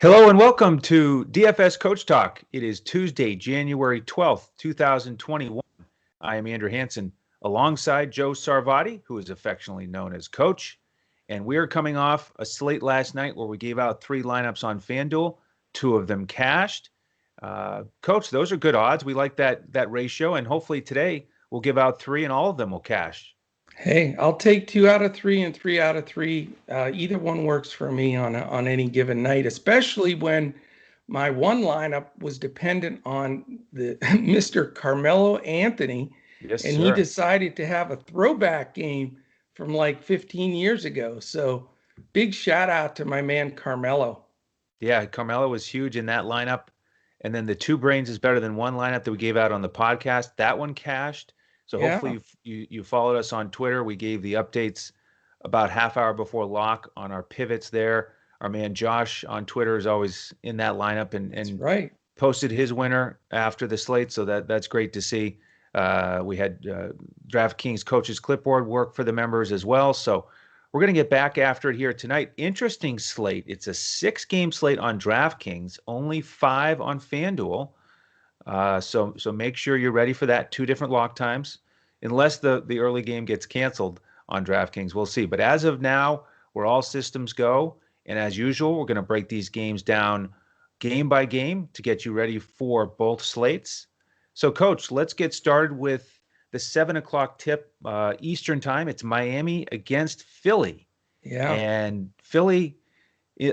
Hello and welcome to DFS Coach Talk. It is Tuesday, January 12th, 2021. I am Andrew Hansen alongside Joe Sarvati, who is affectionately known as Coach. And we are coming off a slate last night where we gave out three lineups on Fanduel. Two of them cashed. Coach, those are good odds. We like that ratio. And hopefully today we'll give out three and all of them will cash. Hey, I'll take 2 out of 3 and 3 out of 3. Either one works for me on any given night, especially when my one lineup was dependent on the Mr. Carmelo Anthony, Yes, and he sir. decided to have a throwback game from like 15 years ago. So big shout out to my man Carmelo. Yeah, Carmelo was huge in that lineup. And then the two brains is better than one lineup that we gave out on the podcast. That one cashed. So hopefully Yeah, you followed us on Twitter. We gave the updates about half hour before lock on our pivots there. Our man Josh on Twitter is always in that lineup that's and right. posted his winner after the slate. So that's great to see. We had DraftKings coaches clipboard work for the members as well. So we're going to get back after it here tonight. Interesting slate. It's a 6 game slate on DraftKings, only 5 on FanDuel. So make sure you're ready for that. 2 different lock times, unless the early game gets canceled on DraftKings. We'll see. But as of now, we're all systems go. And as usual, we're going to break these games down game by game to get you ready for both slates. So, Coach, let's get started with the 7 o'clock tip Eastern time. It's Miami against Philly. Yeah, And Philly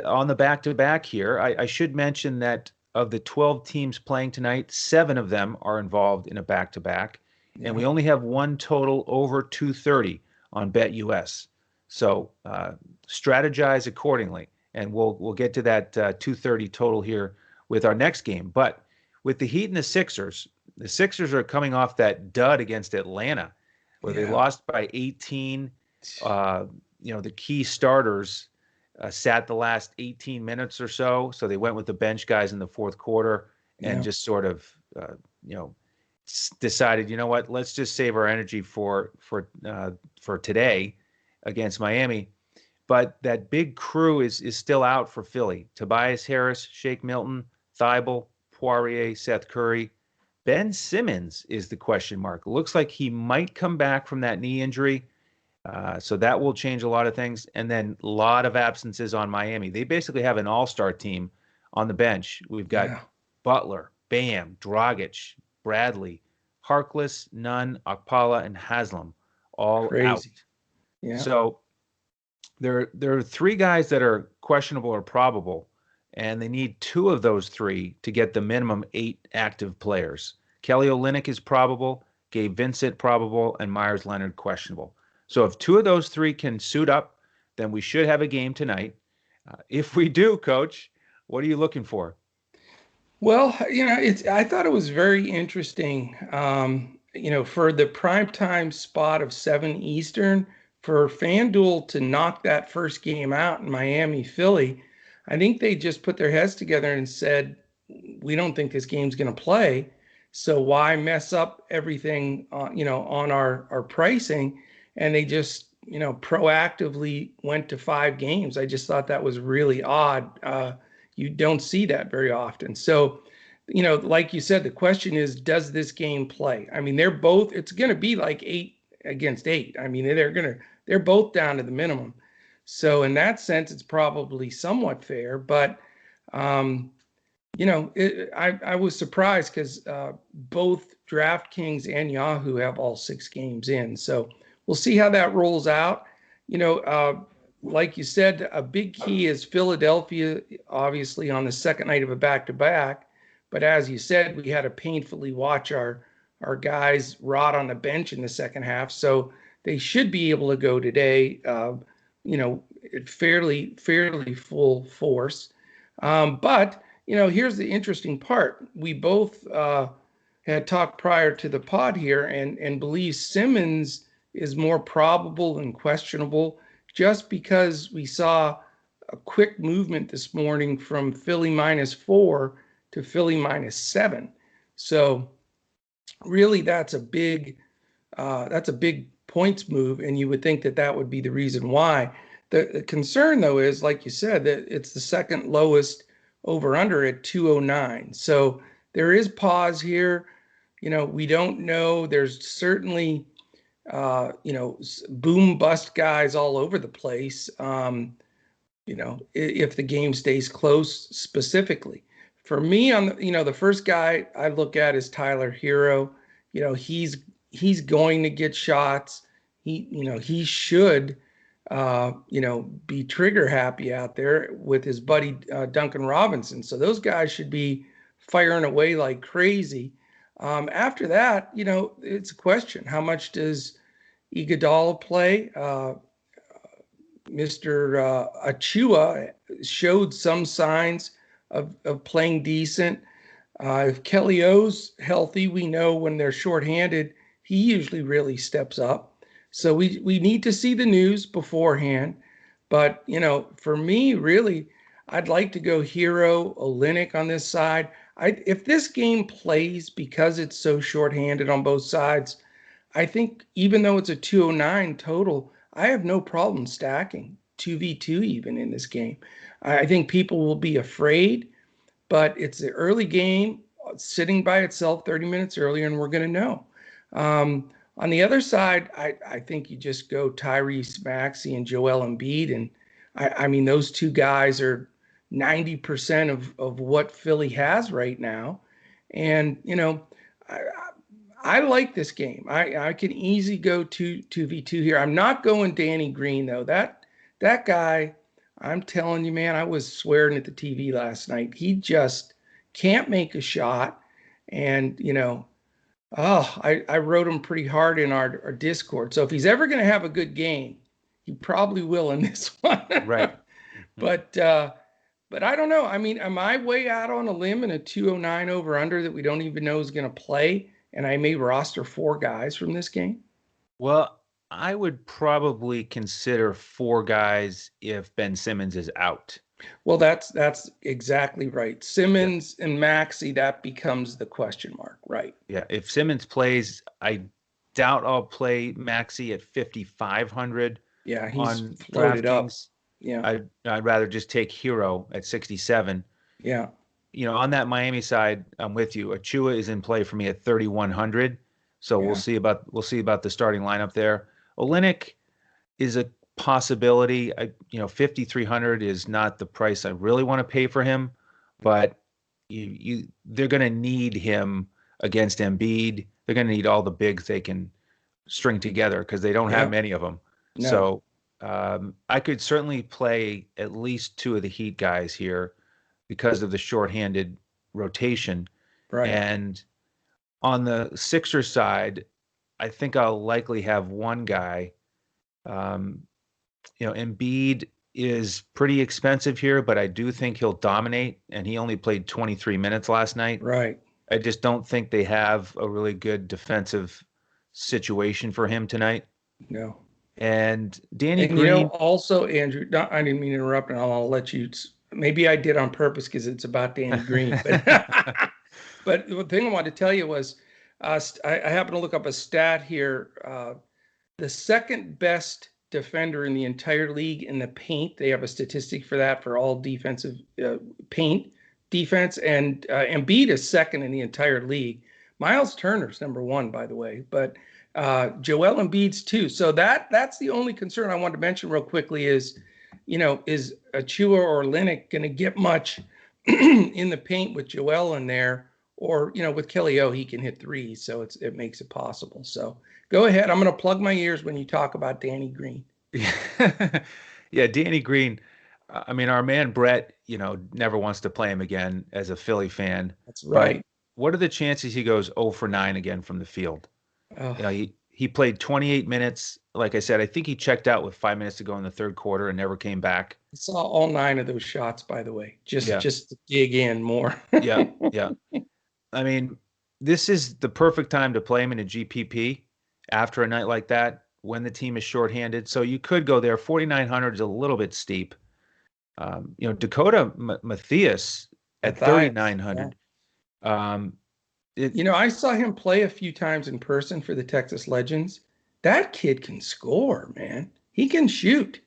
on the back to back here. I should mention that of the 12 teams playing tonight, 7 of them are involved in a back to back. And yeah. we only have one total over 230 on BetUS. So strategize accordingly. And we'll get to that 230 total here with our next game. But with the Heat and the Sixers are coming off that dud against Atlanta, where they Yeah. lost by 18. Uh, the key starters sat the last 18 minutes or so. So they went with the bench guys in the fourth quarter and Yeah. just sort of, you know, decided, you know what, let's just save our energy for today against Miami. But that big crew is still out for Philly. Tobias Harris, Shake Milton, Thibault, Poirier, Seth Curry. Ben Simmons is the question mark. Looks like he might come back from that knee injury. So that will change a lot of things. And then a lot of absences on Miami. They basically have an all-star team on the bench. We've got Yeah. Butler, Bam, Dragic, Bradley, Harkless, Nunn, Okpala, and Haslam all out. Crazy. Yeah. So there are 3 guys that are questionable or probable, and they need 2 of those 3 to get the minimum 8 active players. Kelly Olynyk is probable, Gabe Vincent probable, and Myers Leonard questionable. So if 2 of those 3 can suit up, then we should have a game tonight. If we do, Coach, what are you looking for? Well, I thought it was very interesting, for the primetime spot of 7 Eastern, for FanDuel to knock that first game out in Miami, Philly. I think they just put their heads together and said, we don't think this game's going to play. So why mess up everything, on our pricing? And they just, proactively went to 5 games. I just thought that was really odd. You don't see that very often. So, like you said, the question is, does this game play? I mean, it's going to be like 8 against 8. I mean, they're both down to the minimum. So in that sense, it's probably somewhat fair. But, I was surprised because both DraftKings and Yahoo have all 6 games in. So we'll see how that rolls out. You know, uh, like you said, a big key is Philadelphia, obviously on the second night of a back-to-back. But as you said, we had to painfully watch our guys rot on the bench in the second half. So they should be able to go today, at fairly full force. But here's the interesting part. We both had talked prior to the pod here and believe Simmons is more probable than questionable just because we saw a quick movement this morning from Philly -4 to Philly -7. So really that's a big points move, and you would think that that would be the reason why. The concern though is, like you said, that it's the second lowest over under at 209. So there is pause here. We don't know. There's certainly, boom bust guys all over the place. If the game stays close specifically. For me, the first guy I look at is Tyler Hero. He's going to get shots. He should, be trigger happy out there with his buddy Duncan Robinson. So those guys should be firing away like crazy. After that, it's a question. How much does Iguodala play? Mr. Achua showed some signs of playing decent. If Kelly O's healthy, we know when they're shorthanded, he usually really steps up. So we need to see the news beforehand. But, for me, really, I'd like to go Hero, Olynyk on this side. If this game plays because it's so shorthanded on both sides, I think even though it's a 209 total, I have no problem stacking 2v2 even in this game. I think people will be afraid, but it's the early game sitting by itself 30 minutes earlier, and we're going to know. On the other side, I think you just go Tyrese Maxey and Joel Embiid. And I mean, those two guys are 90% of what Philly has right now. And, I like this game. I can easily go 2v2 here. I'm not going Danny Green, though. That guy, I'm telling you, man, I was swearing at the TV last night. He just can't make a shot. And, I wrote him pretty hard in our Discord. So if he's ever going to have a good game, he probably will in this one. Right. But I don't know. I mean, am I way out on a limb in a 209 over under that we don't even know is going to play? And I may roster 4 guys from this game? Well, I would probably consider 4 guys if Ben Simmons is out. Well, that's exactly right. Simmons and Maxey, that becomes the question mark, right? Yeah, if Simmons plays, I doubt I'll play Maxey at 5,500 Yeah, he's on floated up. DraftKings. Yeah. I'd rather just take Hero at 67. Yeah. On that Miami side, I'm with you. Achua is in play for me at 3,100. So Yeah. we'll see about the starting lineup there. Olynyk is a possibility. 5,300 is not the price I really want to pay for him, but they're going to need him against Embiid. They're going to need all the bigs they can string together because they don't have many of them. No. So I could certainly play at least 2 of the Heat guys here because of the shorthanded rotation. Right. And on the Sixers side, I think I'll likely have one guy. Embiid is pretty expensive here, but I do think he'll dominate, and he only played 23 minutes last night. Right. I just don't think they have a really good defensive situation for him tonight. No. And Danny Green. Also, Andrew, I didn't mean to interrupt, and I'll let you. Maybe I did on purpose because it's about Danny Green. But, but the thing I wanted to tell you was I happened to look up a stat here. The second best defender in the entire league in the paint. They have a statistic for that for all defensive paint defense. And Embiid is second in the entire league. Miles Turner's number 1, by the way. But Joel Embiid's 2. So that's the only concern I wanted to mention real quickly is Achua or Olynyk going to get much in the paint with Joel in there, or with Kelly O, he can hit 3, so it makes it possible. So go ahead. I'm going to plug my ears when you talk about Danny Green. Yeah, Danny Green. I mean, our man Brett, never wants to play him again as a Philly fan. That's right. But what are the chances he goes 0 for 9 again from the field? Oh. He played 28 minutes. Like I said, I think he checked out with 5 minutes to go in the third quarter and never came back. I saw all 9 of those shots, by the way, just to dig in more. Yeah. I mean, this is the perfect time to play him in a GPP after a night like that when the team is shorthanded. So you could go there. 4,900 is a little bit steep. Dakota Mathias at 3,900. Yeah. I saw him play a few times in person for the Texas Legends. That kid can score, man. He can shoot.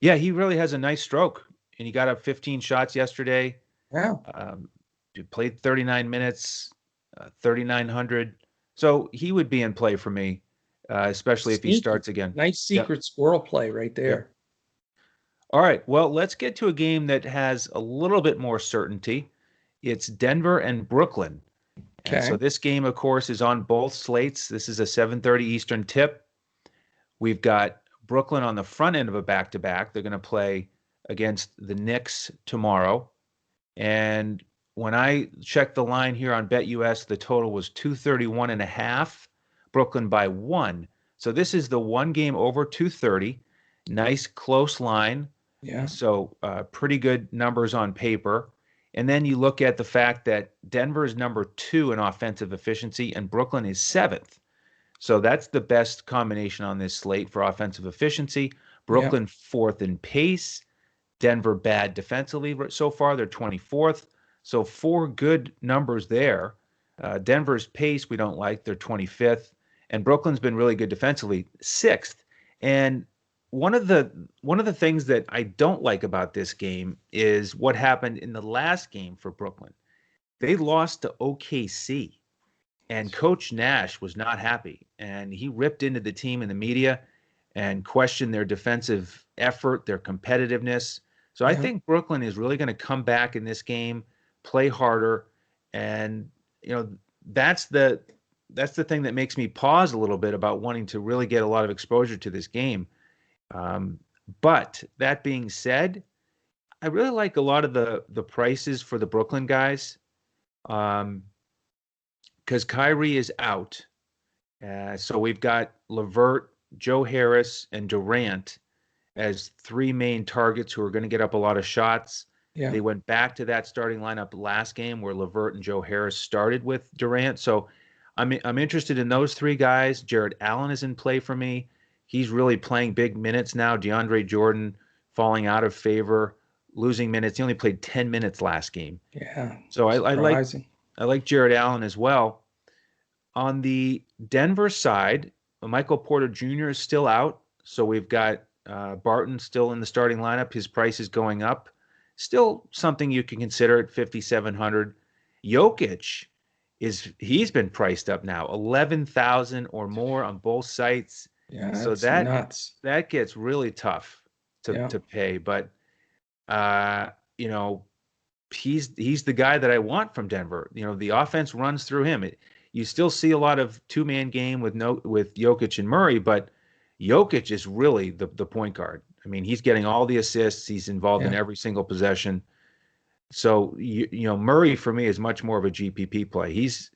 Yeah, he really has a nice stroke. and he got up 15 shots yesterday. Yeah. He played 39 minutes, 3,900. So he would be in play for me, especially if he Sneaky. starts again. Nice Yep. secret squirrel play right Yep. there. All right. Well, let's get to a game that has a little bit more certainty. It's Denver and Brooklyn. And so Okay. this game, of course, is on both slates. This is a 7:30 Eastern tip. We've got Brooklyn on the front end of a back-to-back. They're going to play against the Knicks tomorrow. And when I checked the line here on BetUS, the total was 231.5, Brooklyn by 1. So this is the one game over 230. Nice close line. Yeah. So pretty good numbers on paper. And then you look at the fact that Denver is number 2 in offensive efficiency and Brooklyn is 7th. So that's the best combination on this slate for offensive efficiency. Yeah. Brooklyn 4th in pace. Denver bad defensively so far. They're 24th. So 4 good numbers there. Denver's pace we don't like. They're 25th. And Brooklyn's been really good defensively, 6th. And one of the things that I don't like about this game is what happened in the last game for Brooklyn. They lost to OKC, and Coach Nash was not happy, and he ripped into the team in the media and questioned their defensive effort, their competitiveness. So I think Brooklyn is really going to come back in this game, play harder, and that's the thing that makes me pause a little bit about wanting to really get a lot of exposure to this game. But that being said, I really like a lot of the prices for the Brooklyn guys, because Kyrie is out. So we've got LeVert, Joe Harris, and Durant as 3 main targets who are going to get up a lot of shots. Yeah. They went back to that starting lineup last game where LeVert and Joe Harris started with Durant. So I'm interested in those 3 guys. Jared Allen is in play for me. He's really playing big minutes now. DeAndre Jordan falling out of favor, losing minutes. He only played 10 minutes last game. Yeah. So I like Jared Allen as well. On the Denver side, Michael Porter Jr. is still out. So we've got Barton still in the starting lineup. His price is going up. Still something you can consider at 5,700. Jokic he's been priced up now, 11,000 or more on both sites. Yeah, so that's that nuts. that gets really tough to pay. But he's the guy that I want from Denver. The offense runs through him. You still see a lot of 2-man game with Jokic and Murray, but Jokic is really the point guard. I mean, he's getting all the assists. He's involved in every single possession. So Murray for me is much more of a GPP play. He's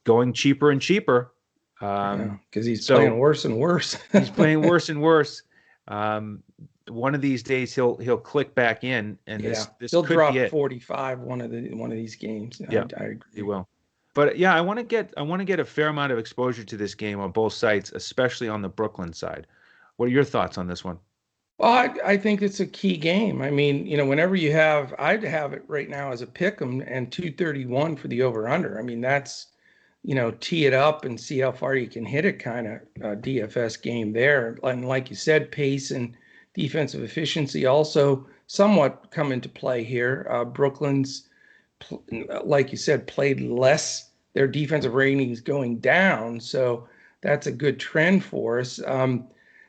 going cheaper and cheaper. Because he's playing worse and worse. He's playing worse and worse. One of these days he'll click back in, and this he'll could drop be it. 45 one of these games. Yeah, I agree. He will. But I want to get a fair amount of exposure to this game on both sites, especially on the Brooklyn side. What are your thoughts on this one? Well, I think it's a key game. I mean, whenever I'd have it right now as a pick 'em and 231 for the over under. I mean, that's, tee it up and see how far you can hit it kind of DFS game there. And like you said, pace and defensive efficiency also somewhat come into play here. Brooklyn's, like you said, played less. Their defensive ratings going down. So that's a good trend for us.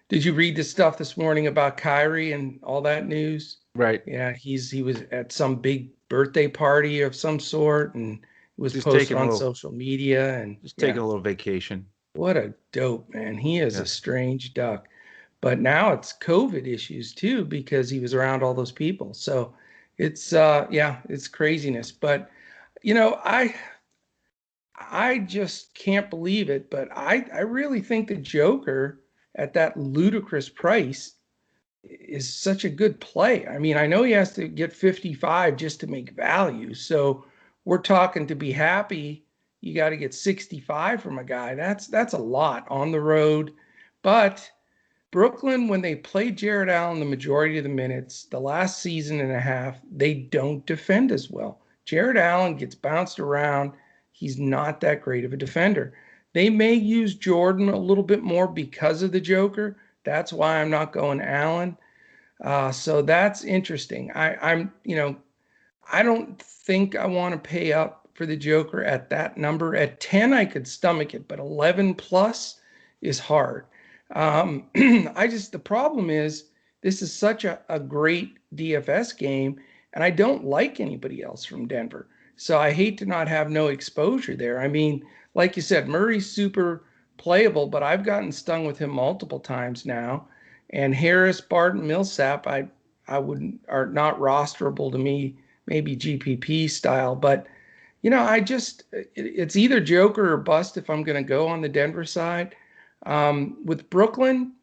Did you read the stuff this morning about Kyrie and all that news? Right. Yeah, he was at some big birthday party of some sort and was just posted on social media and just taking a little vacation. What a dope, man. He is a strange duck. But now it's COVID issues too because he was around all those people. So it's it's craziness. But I just can't believe it. But I really think the Joker at that ludicrous price is such a good play. I mean, I know he has to get 55 just to make value. So we're talking to be happy, you got to get 65 from a guy. That's a lot on the road. But Brooklyn, when they play Jared Allen the majority of the minutes, the last season and a half, they don't defend as well. Jared Allen gets bounced around. He's not that great of a defender. They may use Jordan a little bit more because of the Joker. That's why I'm not going Allen. So that's interesting. I don't think I want to pay up for the Joker at that number. At 10, I could stomach it, but 11 plus is hard. The problem is this is such a great DFS game, and I don't like anybody else from Denver. So I hate to not have no exposure there. I mean, like you said, Murray's super playable, but I've gotten stung with him multiple times now. And Harris, Barton, Millsap, I wouldn't are not rosterable to me, maybe GPP style, but it's either Joker or bust if I'm going to go on the Denver side. With Brooklyn,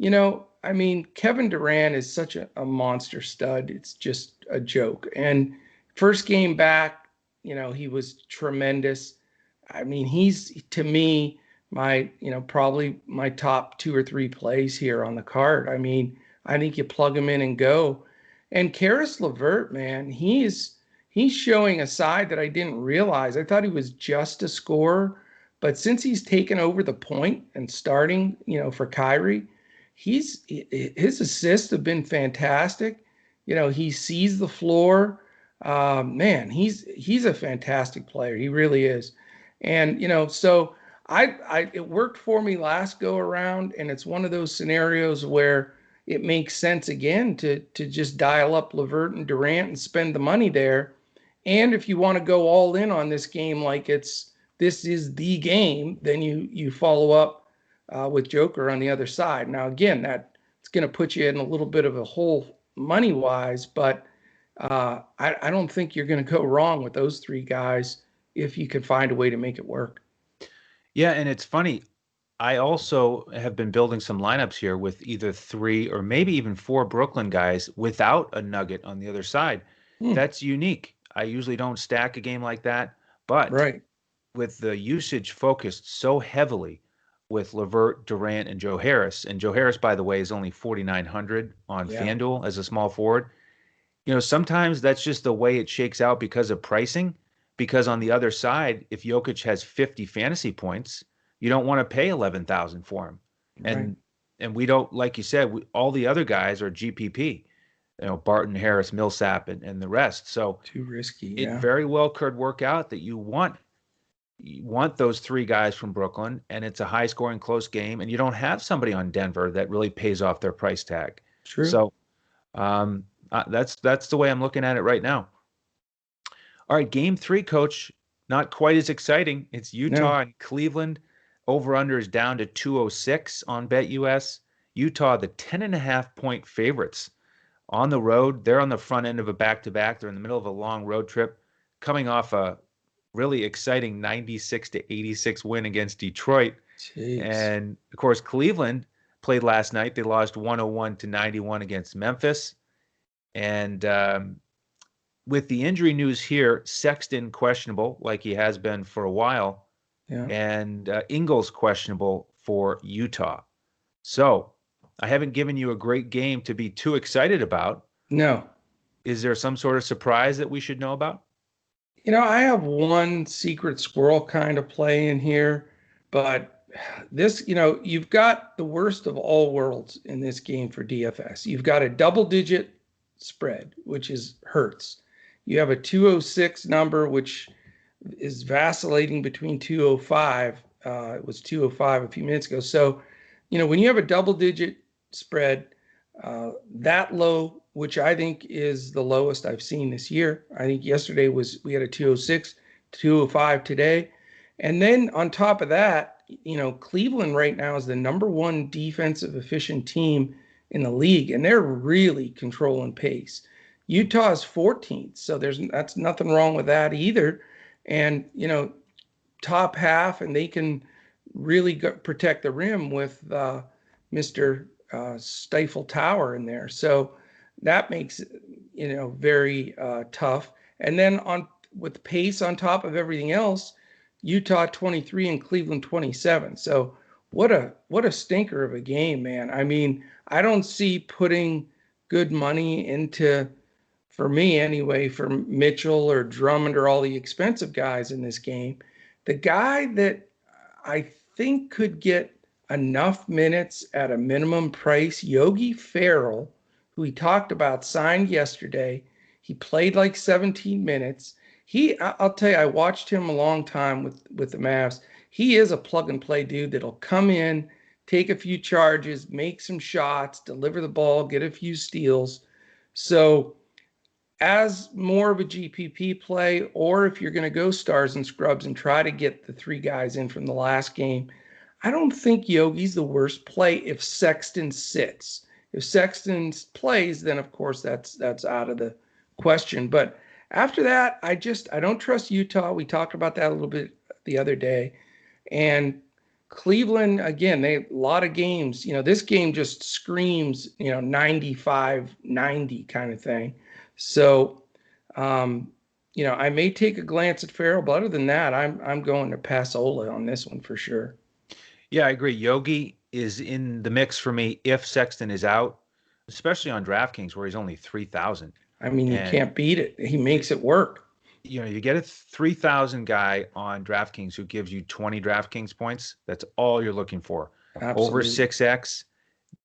I mean, Kevin Durant is such a monster stud. It's just a joke. And first game back, he was tremendous. I mean, he's to me probably my top 2 or 3 plays here on the card. I mean, I think you plug him in and go. And Karis LeVert, man, he's showing a side that I didn't realize. I thought he was just a scorer, but since he's taken over the point and starting, for Kyrie, his assists have been fantastic. He sees the floor. Man, he's a fantastic player. He really is. And so it worked for me last go around, and it's one of those scenarios where it makes sense again to just dial up LeVert and Durant and spend the money there. And if you want to go all in on this game like this is the game, then you follow up with Joker on the other side. Now, again, it's going to put you in a little bit of a hole money-wise, but I don't think you're going to go wrong with those 3 guys if you can find a way to make it work. Yeah, and it's funny. I also have been building some lineups here with either 3 or maybe even 4 Brooklyn guys without a nugget on the other side. That's unique. I usually don't stack a game like that, but Right. with the usage focused so heavily with LeVert, Durant, and Joe Harris, and Joe Harris, by the way, is only 4,900 on FanDuel as a small forward. Sometimes that's just the way it shakes out because of pricing. Because on the other side, if Jokic has 50 fantasy points, you don't want to pay 11,000 for him. Right. And we don't, like you said, all the other guys are GPP. Barton, Harris, Millsap, and the rest. So too risky. It Yeah. very well could work out that you want those 3 guys from Brooklyn, and it's a high scoring close game, and you don't have somebody on Denver that really pays off their price tag. True. So that's the way I'm looking at it right now. All right, game 3, coach, not quite as exciting. It's Utah and Cleveland. Over under is down to 206 on BetUS. Utah, the 10.5 point favorites on the road. They're on the front end of a back-to-back. They're in the middle of a long road trip, coming off a really exciting 96-86 win against Detroit. Jeez. And of course, Cleveland played last night. They lost 101-91 against Memphis. And with the injury news here, Sexton questionable, like he has been for a while, and Ingles questionable for Utah. So I haven't given you a great game to be too excited about. No. Is there some sort of surprise that we should know about? I have one secret squirrel kind of play in here, but this, you've got the worst of all worlds in this game for DFS. You've got a double-digit spread, which hurts. You have a 206 number, which is vacillating between 205. It was 205 a few minutes ago. So, when you have a double-digit spread that low, which I think is the lowest I've seen this year. I think yesterday we had a 206, 205 today. And then on top of that, Cleveland right now is the number 1 defensive efficient team in the league, and they're really controlling pace. Utah is 14th, so that's nothing wrong with that either. And, top half, and they can really protect the rim with Mr. Stifle Tower in there. So that makes it, very tough. And then with pace on top of everything else, Utah 23 and Cleveland 27. So what a stinker of a game, man. I mean, I don't see putting good money into, for me anyway, for Mitchell or Drummond or all the expensive guys in this game. The guy that I think could get enough minutes at a minimum price, Yogi Ferrell, who he talked about, signed yesterday. He played like 17 minutes. I'll tell you, I watched him a long time with the Mavs. He is a plug and play dude that'll come in, take a few charges, make some shots, deliver the ball, get a few steals. So as more of a GPP play, or if you're going to go stars and scrubs and try to get the three guys in from the last game, I don't think Yogi's the worst play if Sexton sits. If Sexton plays, then of course that's out of the question. But after that, I don't trust Utah. We talked about that a little bit the other day. And Cleveland, again, a lot of games. This game just screams, 95-90 kind of thing. So, I may take a glance at Farrell, but other than that, I'm going to Pasola on this one for sure. Yeah, I agree. Yogi is in the mix for me if Sexton is out, especially on DraftKings where he's only 3,000. I mean, you can't beat it. He makes it work. You get a 3,000 guy on DraftKings who gives you 20 DraftKings points. That's all you're looking for. Absolutely. Over 6x,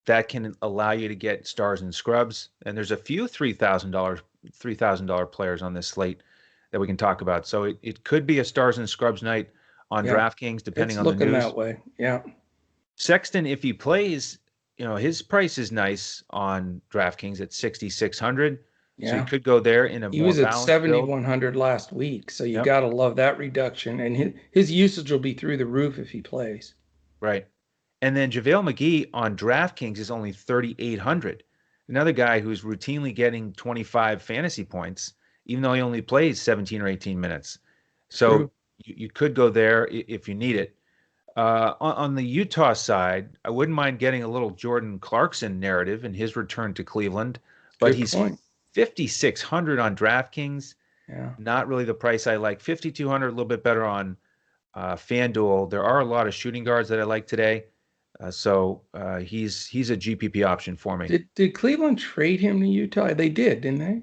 that can allow you to get stars and scrubs. And there's a few $3,000 players on this slate that we can talk about. So it could be a stars and scrubs night on DraftKings, depending on the news. It's looking that way. Yeah. Sexton, if he plays, his price is nice on DraftKings at 6,600. Yeah. So you could go there in a he more was at balanced 7,100 last week. So you got to love that reduction. And his usage will be through the roof if he plays. Right. And then JaVale McGee on DraftKings is only 3,800. Another guy who's routinely getting 25 fantasy points, even though he only plays 17 or 18 minutes. So you could go there if you need it. On the Utah side, I wouldn't mind getting a little Jordan Clarkson narrative in his return to Cleveland, but he's 5,600 on DraftKings. Yeah. Not really the price I like. 5,200, a little bit better on Fanduel. There are a lot of shooting guards that I like today. So he's a GPP option for me. Did Cleveland trade him to Utah? They did, didn't they?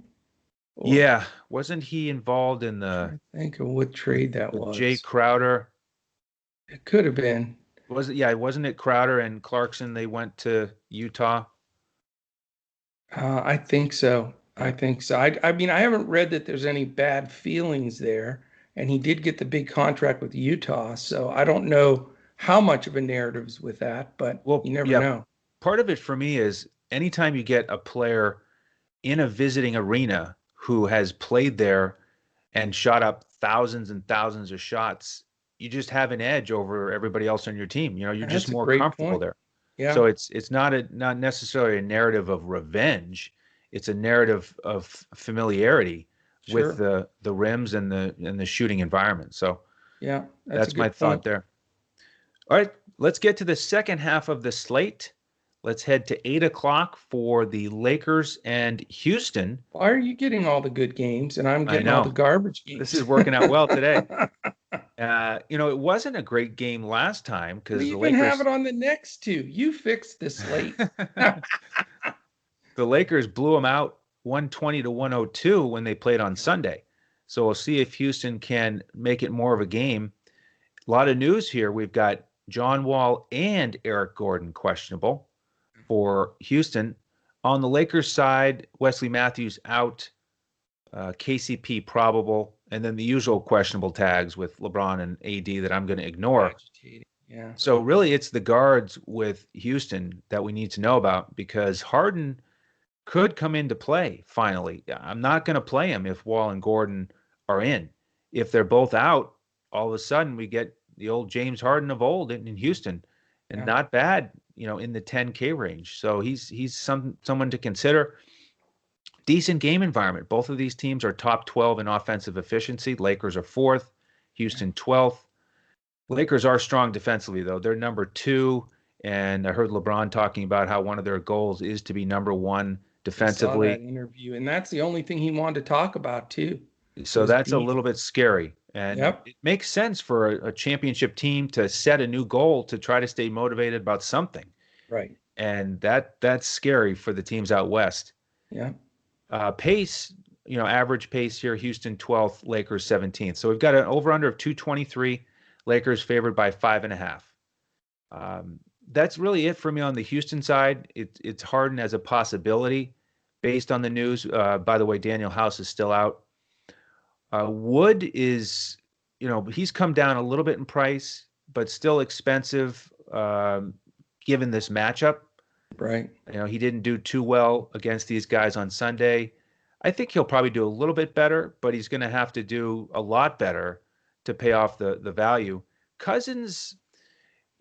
Yeah. Wasn't he involved in the... I think of what trade that was. Jay Crowder. It could have been. Wasn't it Crowder and Clarkson? They went to Utah. I think so. I think so. I mean, I haven't read that there's any bad feelings there, and he did get the big contract with Utah. So I don't know how much of a narrative is with that, but you never know. Part of it for me is anytime you get a player in a visiting arena who has played there and shot up thousands and thousands of shots, you just have an edge over everybody else on your team. You're just more comfortable there. Yeah. So it's not necessarily a narrative of revenge. It's a narrative of familiarity with the rims and the shooting environment. So yeah, that's my thought there. All right, let's get to the second half of the slate. Let's head to 8:00 for the Lakers and Houston. Why are you getting all the good games and I'm getting all the garbage games? This is working out well today. It wasn't a great game last time because the Lakers have it on the next two. You fixed this slate. The Lakers blew them out 120-102 when they played on Sunday. So we'll see if Houston can make it more of a game. A lot of news here. We've got John Wall and Eric Gordon questionable for Houston. On the Lakers side, Wesley Matthews out, KCP probable, and then the usual questionable tags with LeBron and AD that I'm going to ignore. Yeah. So really it's the guards with Houston that we need to know about because Harden could come into play finally. I'm not going to play him if Wall and Gordon are in. If they're both out, all of a sudden we get the old James Harden of old in Houston, and not bad, in the 10K range. So he's someone to consider. Decent game environment. Both of these teams are top 12 in offensive efficiency. Lakers are 4th, Houston 12th. Lakers are strong defensively, though. They're number 2, and I heard LeBron talking about how one of their goals is to be number 1 defensively. I saw that interview, and that's the only thing he wanted to talk about, too. So that's a little bit scary. And it makes sense for a championship team to set a new goal to try to stay motivated about something. Right. And that's scary for the teams out west. Yeah. Pace, average pace here, Houston 12th, Lakers 17th. So we've got an over-under of 223, Lakers favored by 5.5. That's really it for me on the Houston side. It's Harden as a possibility. based on the news. By the way, Daniel House is still out. Wood is, he's come down a little bit in price, but still expensive given this matchup. Right. He didn't do too well against these guys on Sunday. I think he'll probably do a little bit better, but he's going to have to do a lot better to pay off the value. Cousins,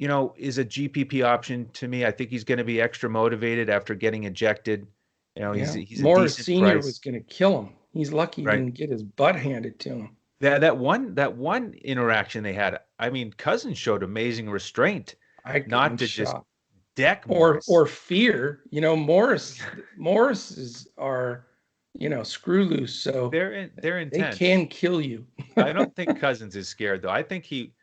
is a GPP option to me. I think he's going to be extra motivated after getting ejected. Yeah. He's a Morris decent Sr. was price, going to kill him. He's lucky he right? didn't get his butt handed to him. That one interaction they had. I mean, Cousins showed amazing restraint, I'm not to just shocked. deck Or Morris. fear. Morris are, screw loose. So They're they intense. can kill you. I don't think Cousins is scared though. I think he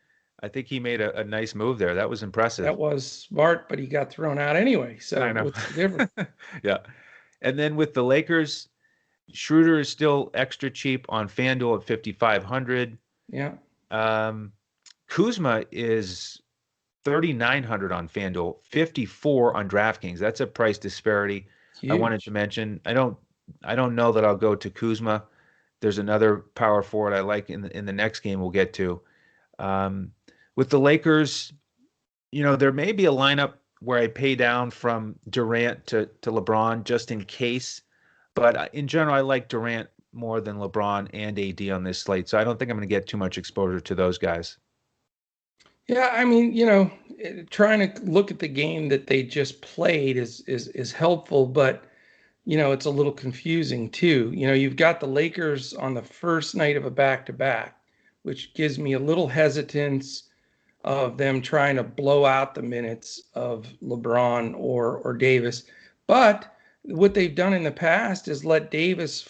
made a nice move there. That was That impressive. was smart, but he got thrown out anyway. I So know. what's the difference? Yeah. And then with the Lakers, Schroeder is still extra cheap on FanDuel at 5,500. Yeah. Um, Kuzma is 3,900 on FanDuel, 54 on DraftKings. That's a price disparity I wanted to Huge. mention. I don't know that I'll go to Kuzma. There's another power forward I like in the next game we'll get to. Um, with the Lakers, there may be a lineup where I pay down from Durant to LeBron just in case. But in general, I like Durant more than LeBron and AD on this slate. So I don't think I'm going to get too much exposure to those guys. Yeah, I mean, trying to look at the game that they just played is helpful, but it's a little confusing too. You've got the Lakers on the first night of a back-to-back, which gives me a little hesitance of them trying to blow out the minutes of LeBron or Davis. But what they've done in the past is let Davis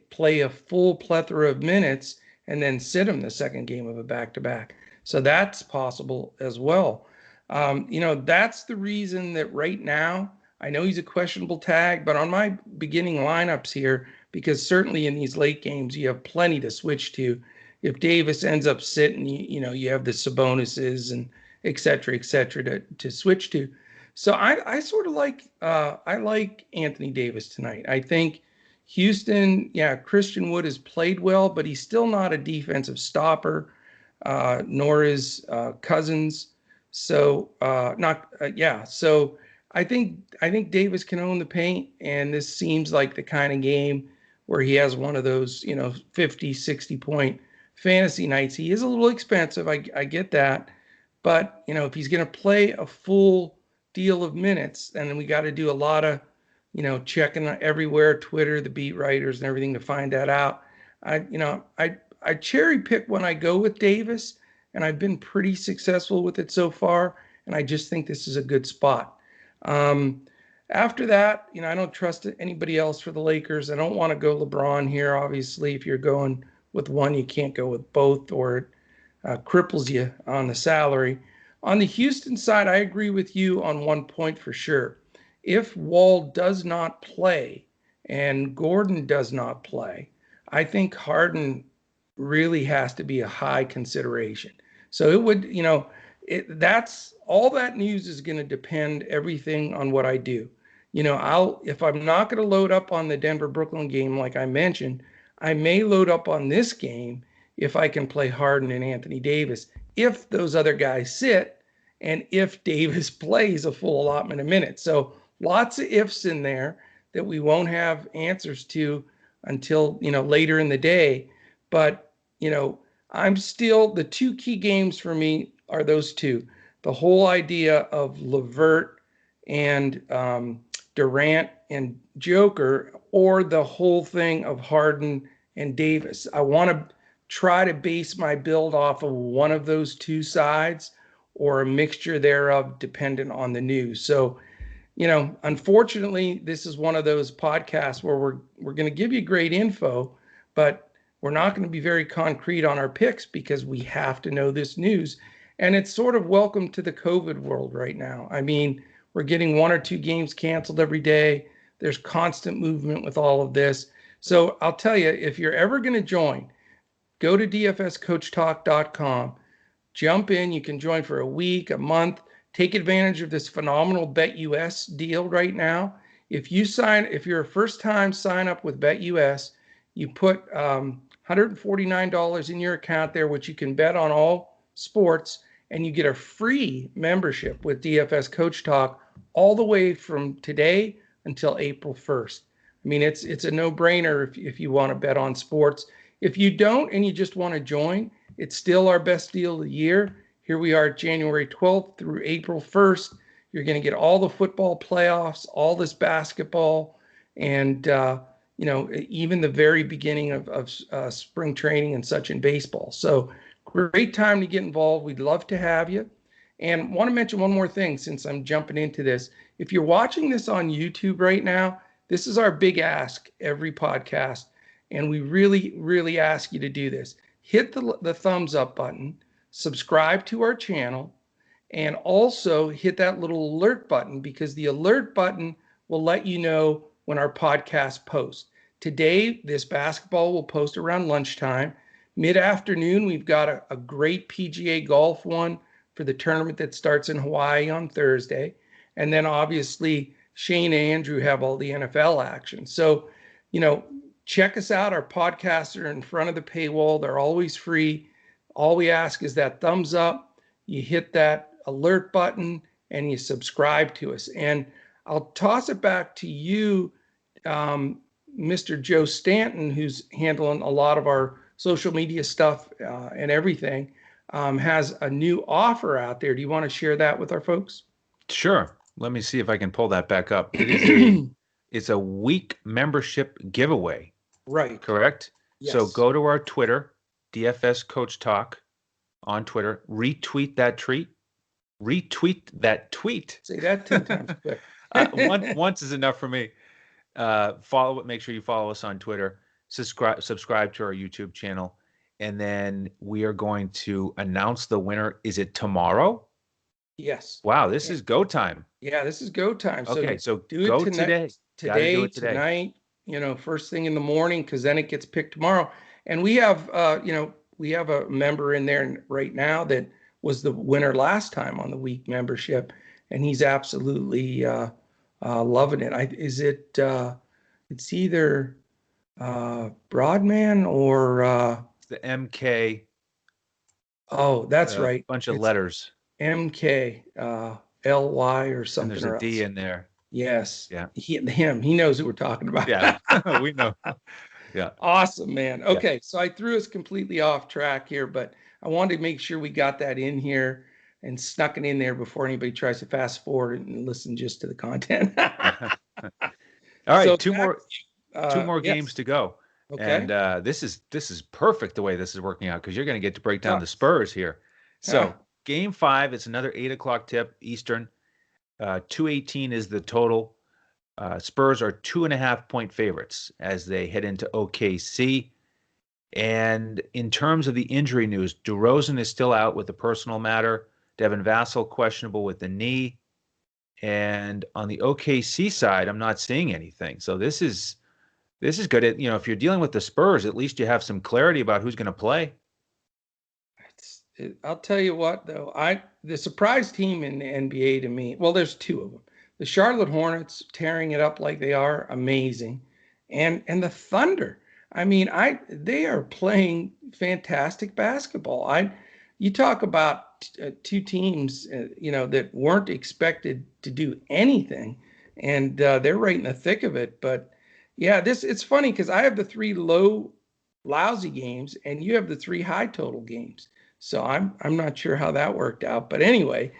play a full plethora of minutes and then sit him the second game of a back-to-back. So that's possible as well. That's the reason that right now, I know he's a questionable tag, but on my beginning lineups here, because certainly in these late games, you have plenty to switch to. If Davis ends up sitting, you have the Sabonuses and et cetera, to switch to. So I sort of I like Anthony Davis tonight. I think Houston, yeah, Christian Wood has played well, but he's still not a defensive stopper, nor is Cousins. So not yeah. So I think Davis can own the paint, and this seems like the kind of game where he has one of those 50, 60 point fantasy nights. He is a little expensive. I get that. But, if he's going to play a full deal of minutes, then we got to do a lot of, checking everywhere, Twitter, the beat writers and everything to find that out. I cherry pick when I go with Davis, and I've been pretty successful with it so far. And I just think this is a good spot. After that, I don't trust anybody else for the Lakers. I don't want to go LeBron here. Obviously, if you're going with one, you can't go with both, or it cripples you on the salary. On the Houston side, I agree with you on one point for sure. If Wall does not play and Gordon does not play, I think Harden really has to be a high consideration. So it would, that's all that news is going to depend everything on what I do. If I'm not going to load up on the Denver Brooklyn game, like I mentioned, I may load up on this game if I can play Harden and Anthony Davis, if those other guys sit and if Davis plays a full allotment of minutes. So lots of ifs in there that we won't have answers to until, later in the day. But, I'm still, the two key games for me are those two. The whole idea of LeVert and Durant and Joker, or the whole thing of Harden and Davis. I want to try to base my build off of one of those two sides or a mixture thereof, dependent on the news. So, unfortunately, this is one of those podcasts where we're going to give you great info, but we're not going to be very concrete on our picks because we have to know this news. And it's sort of welcome to the COVID world right now. I mean, we're getting one or two games canceled every day. There's constant movement with all of this. So I'll tell you, if you're ever going to join, go to dfscoachtalk.com, jump in. You can join for a week, a month, take advantage of this phenomenal BetUS deal right now. if you're a first time sign up with BetUS, you put $149 in your account there, which you can bet on all sports, and you get a free membership with DFS Coach Talk all the way from today until April 1st. I mean, it's a no-brainer if you want to bet on sports. If you don't and you just want to join, it's still our best deal of the year. Here we are January 12th through April 1st. You're going to get all the football playoffs, all this basketball, and even the very beginning of spring training and such in baseball. So great time to get involved. We'd love to have you. And want to mention one more thing since I'm jumping into this. If you're watching this on YouTube right now, this is our big ask every podcast. And we really, really ask you to do this. Hit the thumbs up button, subscribe to our channel, and also hit that little alert button, because the alert button will let you know when our podcast posts. Today, this basketball will post around lunchtime. Mid-afternoon, we've got a great PGA golf one for the tournament that starts in Hawaii on Thursday. And then obviously Shane and Andrew have all the NFL action. So, check us out. Our podcasts are in front of the paywall. They're always free. All we ask is that thumbs up. You hit that alert button and you subscribe to us. And I'll toss it back to you, Mr. Joe Stanton, who's handling a lot of our social media stuff and everything, has a new offer out there. Do you want to share that with our folks? Sure. Let me see if I can pull that back up. It's a week membership giveaway. Right. Correct? Yes. So go to our Twitter, DFS Coach Talk on Twitter. Retweet that tweet. Say that 10 times quick. Once is enough for me. Make sure you follow us on Twitter. Subscribe to our YouTube channel. And then we are going to announce the winner. Is it tomorrow? Yes. Wow, this is go time. Yeah, this is go time. Okay, so do go it today. Tonight, first thing in the morning, because then it gets picked tomorrow. And we have a member in there right now that was the winner last time on the week membership, and he's absolutely loving it. It's either Broadman or the MK. Oh, that's right. Bunch of letters. MK LY or something. And there's a D in there. Yes. Yeah. He knows who we're talking about. Yeah, we know. Yeah. Awesome, man. Okay, yeah. So I threw us completely off track here, but I wanted to make sure we got that in here and snuck it in there before anybody tries to fast forward and listen just to the content. All right, so two more games to go. Okay. And this is perfect the way this is working out, because you're going to get to break down the Spurs here. So Game 5, it's another 8 o'clock tip Eastern. 218 is the total. Spurs are 2.5-point favorites as they head into OKC. And in terms of the injury news, DeRozan is still out with a personal matter. Devin Vassell questionable with the knee. And on the OKC side, I'm not seeing anything. So this is good. If you're dealing with the Spurs, at least you have some clarity about who's going to play. I'll tell you what, though, the surprise team in the NBA to me, well, there's two of them. The Charlotte Hornets tearing it up like they are, amazing, and the Thunder. I mean, they are playing fantastic basketball. You talk about two teams, that weren't expected to do anything, and they're right in the thick of it. But yeah, it's funny because I have the 3 lousy games, and you have the 3 high total games. So I'm not sure how that worked out. But anyway,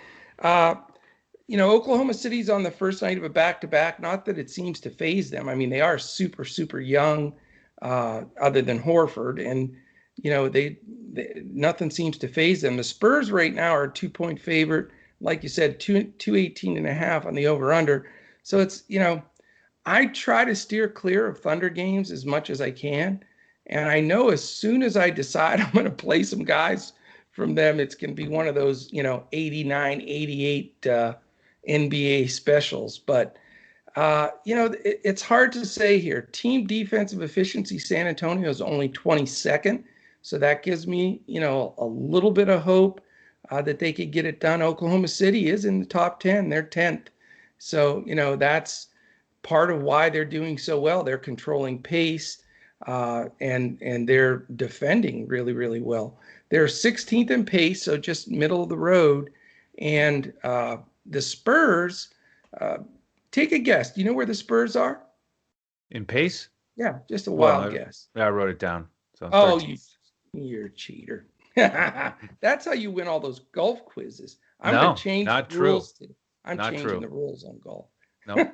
Oklahoma City's on the first night of a back-to-back. Not that it seems to phase them. I mean, they are super, super young, other than Horford. And, they nothing seems to phase them. The Spurs right now are a 2-point favorite. Like you said, 218.5 on the over-under. So it's, I try to steer clear of Thunder games as much as I can. And I know as soon as I decide I'm going to play some guys from them, it's going to be one of those, 89, 88 NBA specials. But, it's hard to say here. Team defensive efficiency, San Antonio is only 22nd. So that gives me, a little bit of hope that they could get it done. Oklahoma City is in the top 10. They're 10th. So, that's part of why they're doing so well. They're controlling pace, and they're defending really, really well. They're 16th in pace, so just middle of the road. And the Spurs, uh, take a guess. Do you know where the Spurs are? In pace? Yeah, just a Well, wild guess. I wrote it down. So Oh, 13. you're a cheater. That's how you win all those golf quizzes. I'm going to No, change not the true. rules today. I'm Not changing true. the rules on golf. Nope.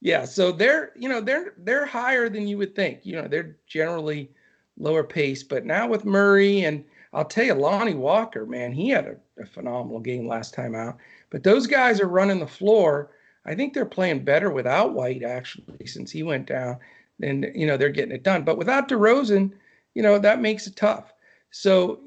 Yeah, so they're higher than you would think. They're generally lower pace, but now with Murray, and I'll tell you, Lonnie Walker, man, he had a phenomenal game last time out. But those guys are running the floor. I think they're playing better without White, actually, since he went down. And they're getting it done. But without DeRozan, that makes it tough. So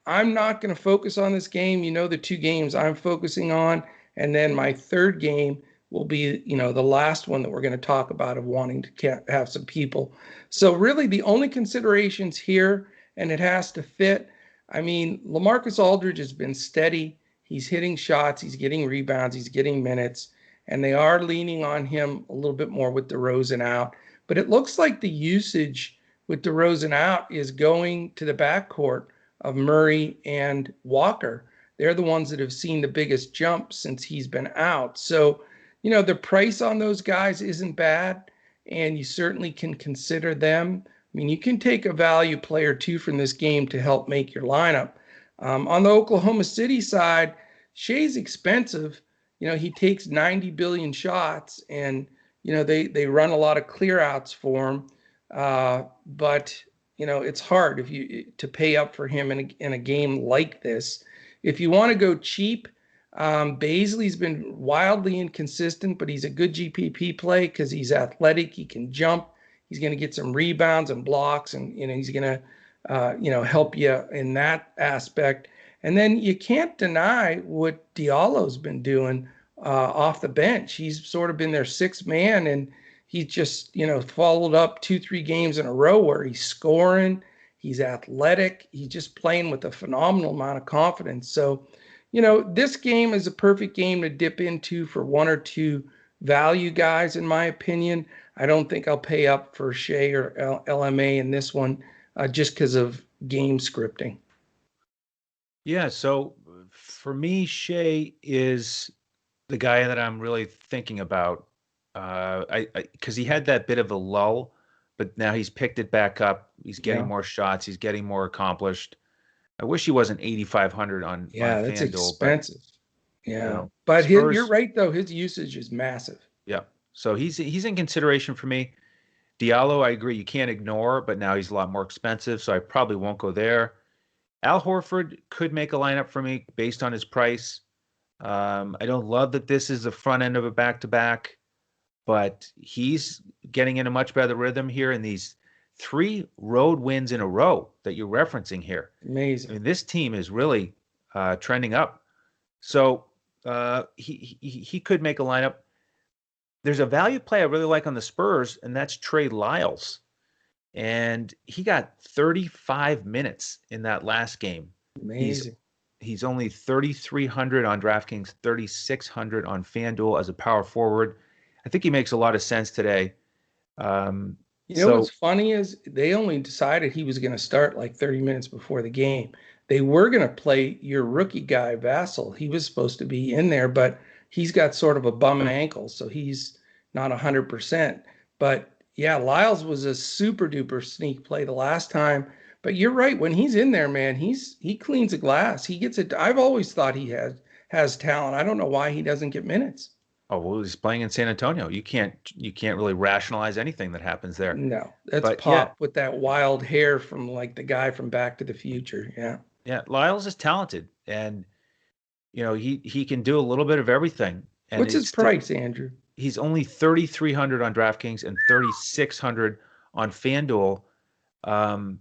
I'm not going to focus on this game. The two games I'm focusing on, and then my third game will be, the last one that we're going to talk about, of wanting to have some people. So really the only considerations here, and it has to fit. I mean, LaMarcus Aldridge has been steady. He's hitting shots. He's getting rebounds. He's getting minutes. And they are leaning on him a little bit more with DeRozan out. But it looks like the usage with DeRozan out is going to the backcourt of Murray and Walker. They're the ones that have seen the biggest jump since he's been out. So, the price on those guys isn't bad, and you certainly can consider them. I mean, you can take a value play or two from this game to help make your lineup. On the Oklahoma City side, Shea's expensive. He takes 90 billion shots, and they run a lot of clear outs for him. But it's hard to pay up for him in a game like this. If you want to go cheap, Baisley's been wildly inconsistent, but he's a good GPP play because he's athletic. He can jump. He's going to get some rebounds and blocks, and he's going to help you in that aspect. And then you can't deny what Diallo's been doing off the bench. He's sort of been their sixth man, and he just followed up 2-3 games in a row where he's scoring. He's athletic. He's just playing with a phenomenal amount of confidence. So, this game is a perfect game to dip into for one or two value guys, in my opinion. I don't think I'll pay up for Shea or LMA in this one just because of game scripting. Yeah, so for me, Shea is the guy that I'm really thinking about. Because he had that bit of a lull, but now he's picked it back up. He's getting more shots. He's getting more accomplished. I wish he wasn't 8,500 on That's FanDuel, expensive. But Spurs, you're right though. His usage is massive. Yeah, so he's in consideration for me. Diallo, I agree, you can't ignore, but now he's a lot more expensive, so I probably won't go there. Al Horford could make a lineup for me based on his price. I don't love that this is the front end of a back-to-back, but he's getting in a much better rhythm here in these 3 road wins in a row that you're referencing here. Amazing. I mean, this team is really trending up. So he could make a lineup. There's a value play I really like on the Spurs, and that's Trey Lyles. And he got 35 minutes in that last game. Amazing. He's only 3,300 on DraftKings, 3,600 on FanDuel as a power forward. I think he makes a lot of sense today. What's funny is they only decided he was going to start like 30 minutes before the game. They were going to play your rookie guy, Vassell. He was supposed to be in there, but he's got sort of a bum ankle, so he's not 100%. But yeah, Lyles was a super duper sneak play the last time. But you're right. When he's in there, man, he cleans the glass. He gets it. I've always thought he has talent. I don't know why he doesn't get minutes. Oh, well, he's playing in San Antonio. You can't really rationalize anything that happens there. No, that's Pop with that wild hair from like the guy from Back to the Future. Yeah. Yeah, Lyles is talented, and he can do a little bit of everything. And what's his price, Andrew? He's only 3,300 on DraftKings and 3,600 on FanDuel.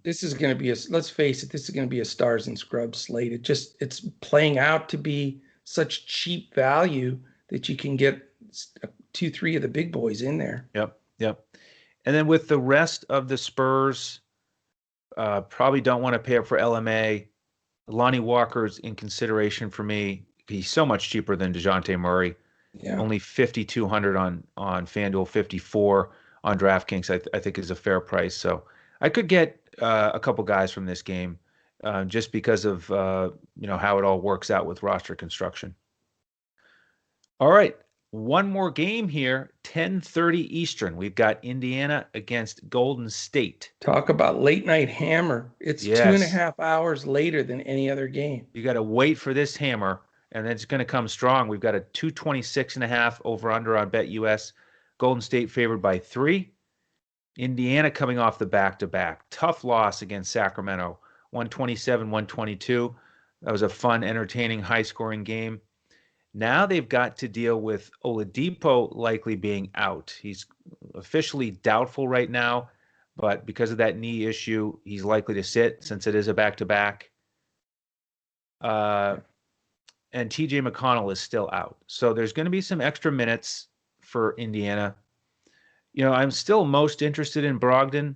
This is going to be let's face it, this is going to be a stars and scrubs slate. It's playing out to be such cheap value that you can get 2-3 of the big boys in there. Yep. And then with the rest of the Spurs, probably don't want to pay up for LMA. Lonnie Walker's in consideration for me. He's so much cheaper than DeJounte Murray. Yeah. Only 5,200 on FanDuel, 54 on DraftKings. I think is a fair price. So I could get a couple guys from this game just because of how it all works out with roster construction. All right, one more game here, 10:30 Eastern. We've got Indiana against Golden State. Talk about late night hammer. It's two and a Yes, half hours later than any other game. you got to wait for this hammer, and it's going to come strong. We've got a 226.5 over under on BetUS. Golden State favored by 3. Indiana coming off the back-to-back. Tough loss against Sacramento, 127-122. That was a fun, entertaining, high-scoring game. Now they've got to deal with Oladipo likely being out. He's officially doubtful right now, but because of that knee issue, he's likely to sit since it is a back-to-back. And TJ McConnell is still out. So there's going to be some extra minutes for Indiana. I'm still most interested in Brogdon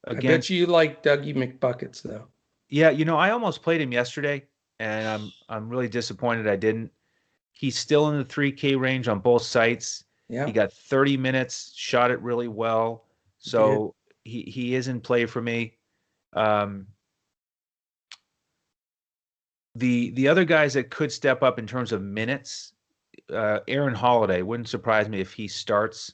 I bet against. you like Dougie McBuckets, though. Yeah, I almost played him yesterday, and I'm really disappointed I didn't. He's still in the 3K range on both sites. Yeah. He got 30 minutes, shot it really well. So he is in play for me. The other guys that could step up in terms of minutes, Aaron Holliday, wouldn't surprise me if he starts,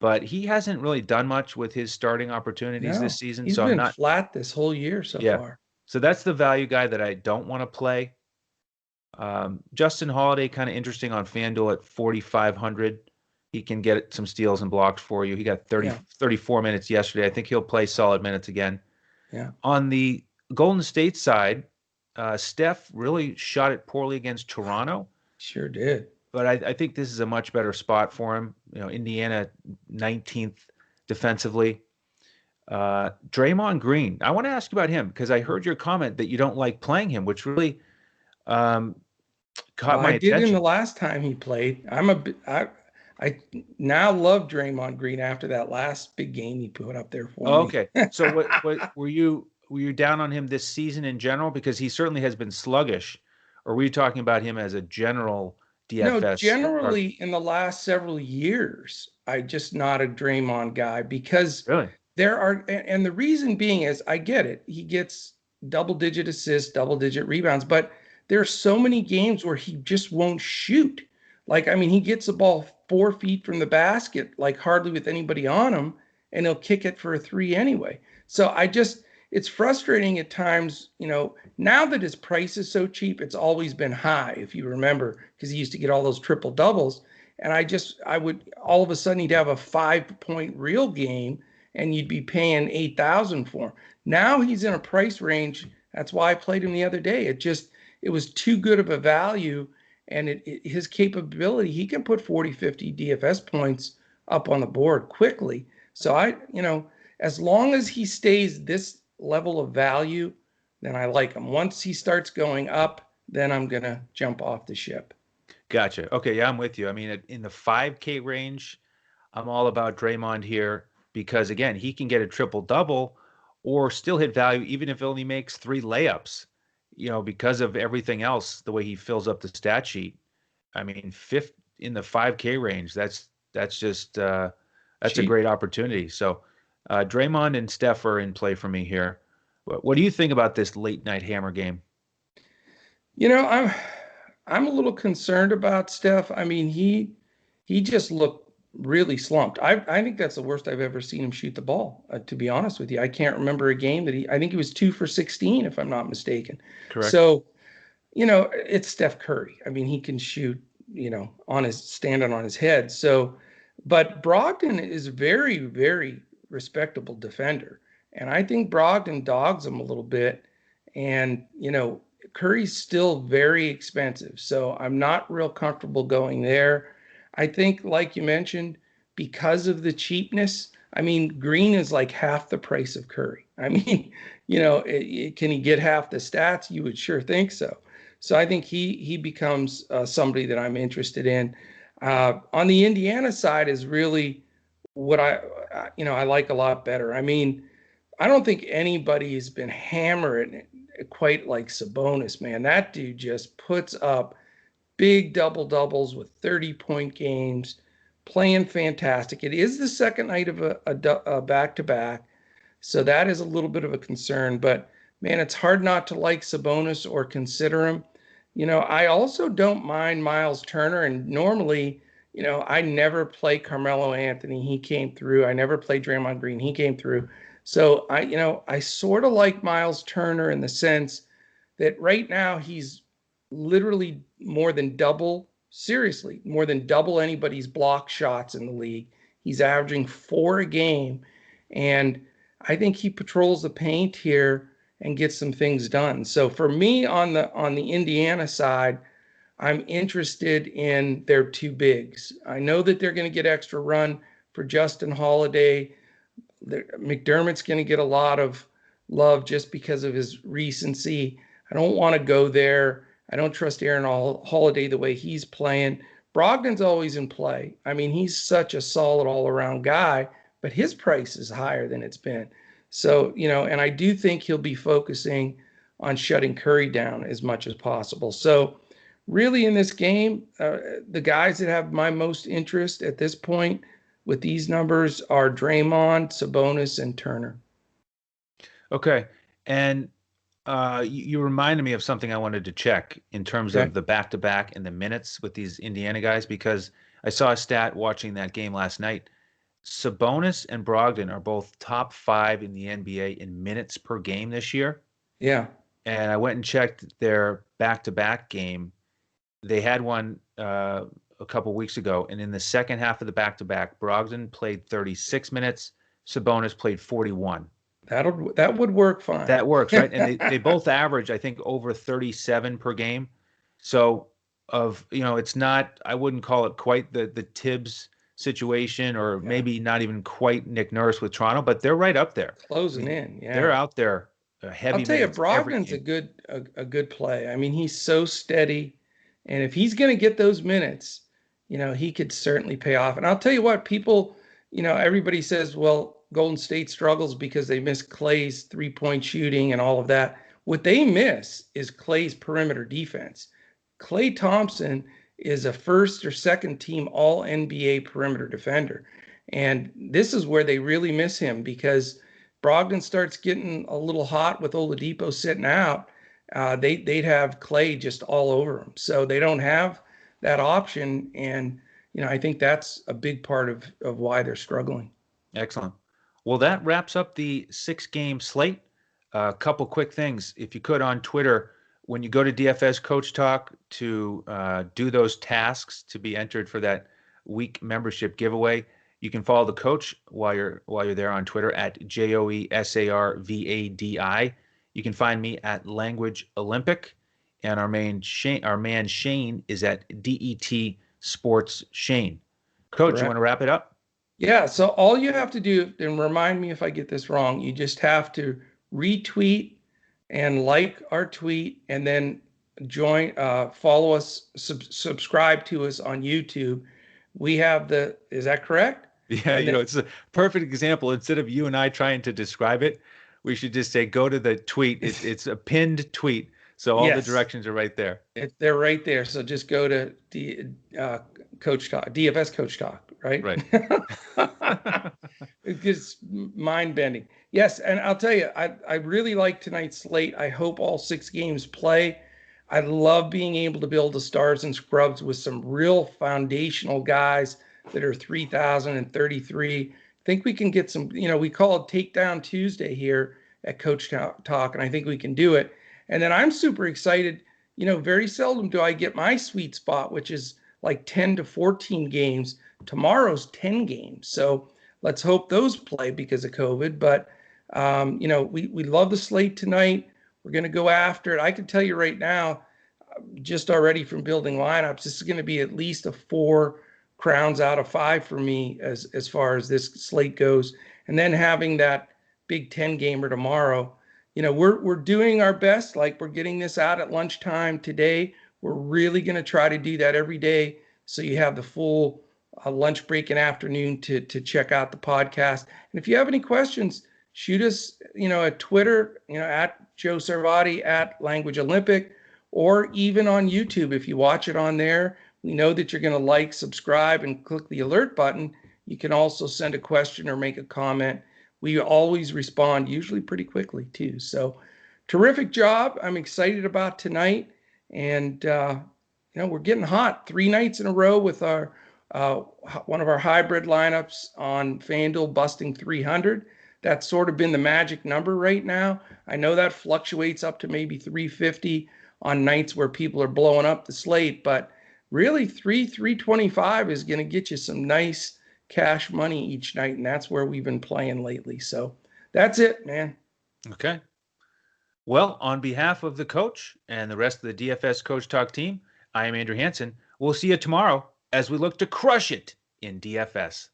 but he hasn't really done much with his starting opportunities this season. He's So I'm been not flat this whole year so far. So that's the value guy that I don't want to play. Justin Holliday, kind of interesting on FanDuel at 4,500. He can get some steals and blocks for you. He got 34 minutes yesterday. I think he'll play solid minutes again. Yeah. On the Golden State side, Steph really shot it poorly against Toronto. Sure did. But I think this is a much better spot for him. Indiana 19th defensively. Draymond Green. I want to ask you about him because I heard your comment that you don't like playing him, which really caught my I did attention. in the last time he played. I now love Draymond Green after that last big game he put up there for me. Okay. So what were you down on him this season in general? Because he certainly has been sluggish. Or were you talking about him as a general DFS? No, generally in the last several years, I'm just not a Draymond guy because Really? there are, and the reason being is I get it. He gets double-digit assists, double-digit rebounds, but there are so many games where he just won't shoot. He gets the ball 4 feet from the basket, like hardly with anybody on him, and he'll kick it for a 3 anyway. So it's frustrating at times, now that his price is so cheap, it's always been high, if you remember, because he used to get all those triple doubles. And I would, all of a sudden he'd have a 5-point real game and you'd be paying 8,000 for him. Now he's in a price range. That's why I played him the other day. It was too good of a value, and his capability, he can put 40, 50 DFS points up on the board quickly. So as long as he stays this level of value, then I like him. Once he starts going up, then I'm going to jump off the ship. Gotcha. Okay, yeah, I'm with you. I mean, in the 5K range, I'm all about Draymond here because, again, he can get a triple-double or still hit value even if he only makes 3 layups, because of everything else, the way he fills up the stat sheet. I mean, fifth in the 5K range, that's just that's a great opportunity. So Draymond and Steph are in play for me here. What do you think about this late night hammer game? I'm a little concerned about Steph. I mean, he just looked really slumped. I think that's the worst I've ever seen him shoot the ball, to be honest with you. I can't remember a game that I think he was 2 for 16, if I'm not mistaken. Correct. So, it's Steph Curry. I mean, he can shoot, standing on his head. So, but Brogdon is a very, very respectable defender. And I think Brogdon dogs him a little bit. And, Curry's still very expensive. So I'm not real comfortable going there. I think, like you mentioned, because of the cheapness, I mean, Green is like half the price of Curry. I mean, can he get half the stats? You would sure think so. So I think he becomes somebody that I'm interested in. On the Indiana side is really what I like a lot better. I mean, I don't think anybody has been hammering it quite like Sabonis, man. That dude just puts up big double doubles with 30-point games, playing fantastic. It is the second night of a back-to-back, so that is a little bit of a concern. But man, it's hard not to like Sabonis or consider him. I also don't mind Miles Turner, and normally, I never play Carmelo Anthony. He came through. I never play Draymond Green. He came through. So I sort of like Miles Turner in the sense that right now he's literally seriously, more than double anybody's block shots in the league. He's averaging 4 a game. And I think he patrols the paint here and gets some things done. So for me on the Indiana side, I'm interested in their 2 bigs. I know that they're going to get extra run for Justin Holliday. McDermott's going to get a lot of love just because of his recency. I don't want to go there. I don't trust Aaron Holliday the way he's playing. Brogdon's always in play. I mean, he's such a solid all-around guy, but his price is higher than it's been. So, and I do think he'll be focusing on shutting Curry down as much as possible. So really in this game, the guys that have my most interest at this point with these numbers are Draymond, Sabonis, and Turner. Okay. And you reminded me of something I wanted to check in terms Okay. of the back-to-back and the minutes with these Indiana guys, because I saw a stat watching that game last night. Sabonis and Brogdon are both top 5 in the NBA in minutes per game this year. Yeah. And I went and checked their back-to-back game. They had one a couple weeks ago, and in the second half of the back-to-back, Brogdon played 36 minutes, Sabonis played 41. That would work fine. That works, right? And they both average, I think, over 37 per game. So it's not, I wouldn't call it quite the Tibbs situation, or Yeah. maybe not even quite Nick Nurse with Toronto, but they're right up there. Closing in. Yeah. They're out there heavy I'll tell you, minutes every Brogdon's game. a good play. I mean, he's so steady, and if he's going to get those minutes, he could certainly pay off. And I'll tell you what, people, everybody says, well, Golden State struggles because they miss Clay's 3-point shooting and all of that. What they miss is Clay's perimeter defense. Klay Thompson is a first or second team all NBA perimeter defender. And this is where they really miss him, because Brogdon starts getting a little hot with Oladipo sitting out. They'd have Klay just all over him. So they don't have that option. And, I think that's a big part of why they're struggling. Excellent. Well, that wraps up the 6-game slate. A couple quick things. If you could, on Twitter, when you go to DFS Coach Talk to do those tasks to be entered for that week membership giveaway, you can follow the coach while you're there on Twitter at JOESARVADI. You can find me at Language Olympic, and our man Shane is at DET Sports Shane. Coach, Correct. you want to wrap it up? Yeah. So all you have to do, and remind me if I get this wrong, you just have to retweet and like our tweet, and then follow us, subscribe to us on YouTube. Is that correct? Yeah, it's a perfect example. Instead of you and I trying to describe it, we should just say, go to the tweet. It's a pinned tweet. So all the directions are right there. They're right there. So just go to Coach Talk, DFS Coach Talk, right? Right. It's just mind bending. Yes. And I'll tell you, I really like tonight's slate. I hope all 6 games play. I love being able to build the stars and scrubs with some real foundational guys that are 3,033. I think we can get some, we call it Takedown Tuesday here at Coach Talk, and I think we can do it. And then I'm super excited. Very seldom do I get my sweet spot, which is like 10 to 14 games. Tomorrow's 10 games. So let's hope those play because of COVID. But, we love the slate tonight. We're going to go after it. I can tell you right now, just already from building lineups, this is going to be at least a 4 crowns out of 5 for me as far as this slate goes. And then having that big 10 gamer tomorrow, we're doing our best. Like, we're getting this out at lunchtime today. We're really going to try to do that every day, so you have the full lunch break and afternoon to check out the podcast. And if you have any questions, shoot us, at Twitter, at Joe Sarvati, at Language Olympic, or even on YouTube. If you watch it on there, we know that you're going to like, subscribe, and click the alert button. You can also send a question or make a comment. We always respond, usually pretty quickly too. So terrific job. I'm excited about tonight. And, we're getting hot 3 nights in a row with our one of our hybrid lineups on FanDuel busting 300. That's sort of been the magic number right now. I know that fluctuates up to maybe 350 on nights where people are blowing up the slate, but really 325 is going to get you some nice cash money each night, and that's where we've been playing lately. So that's it, man. Okay. Well, on behalf of the coach and the rest of the DFS Coach Talk team, I am Andrew Hansen. We'll see you tomorrow as we look to crush it in DFS.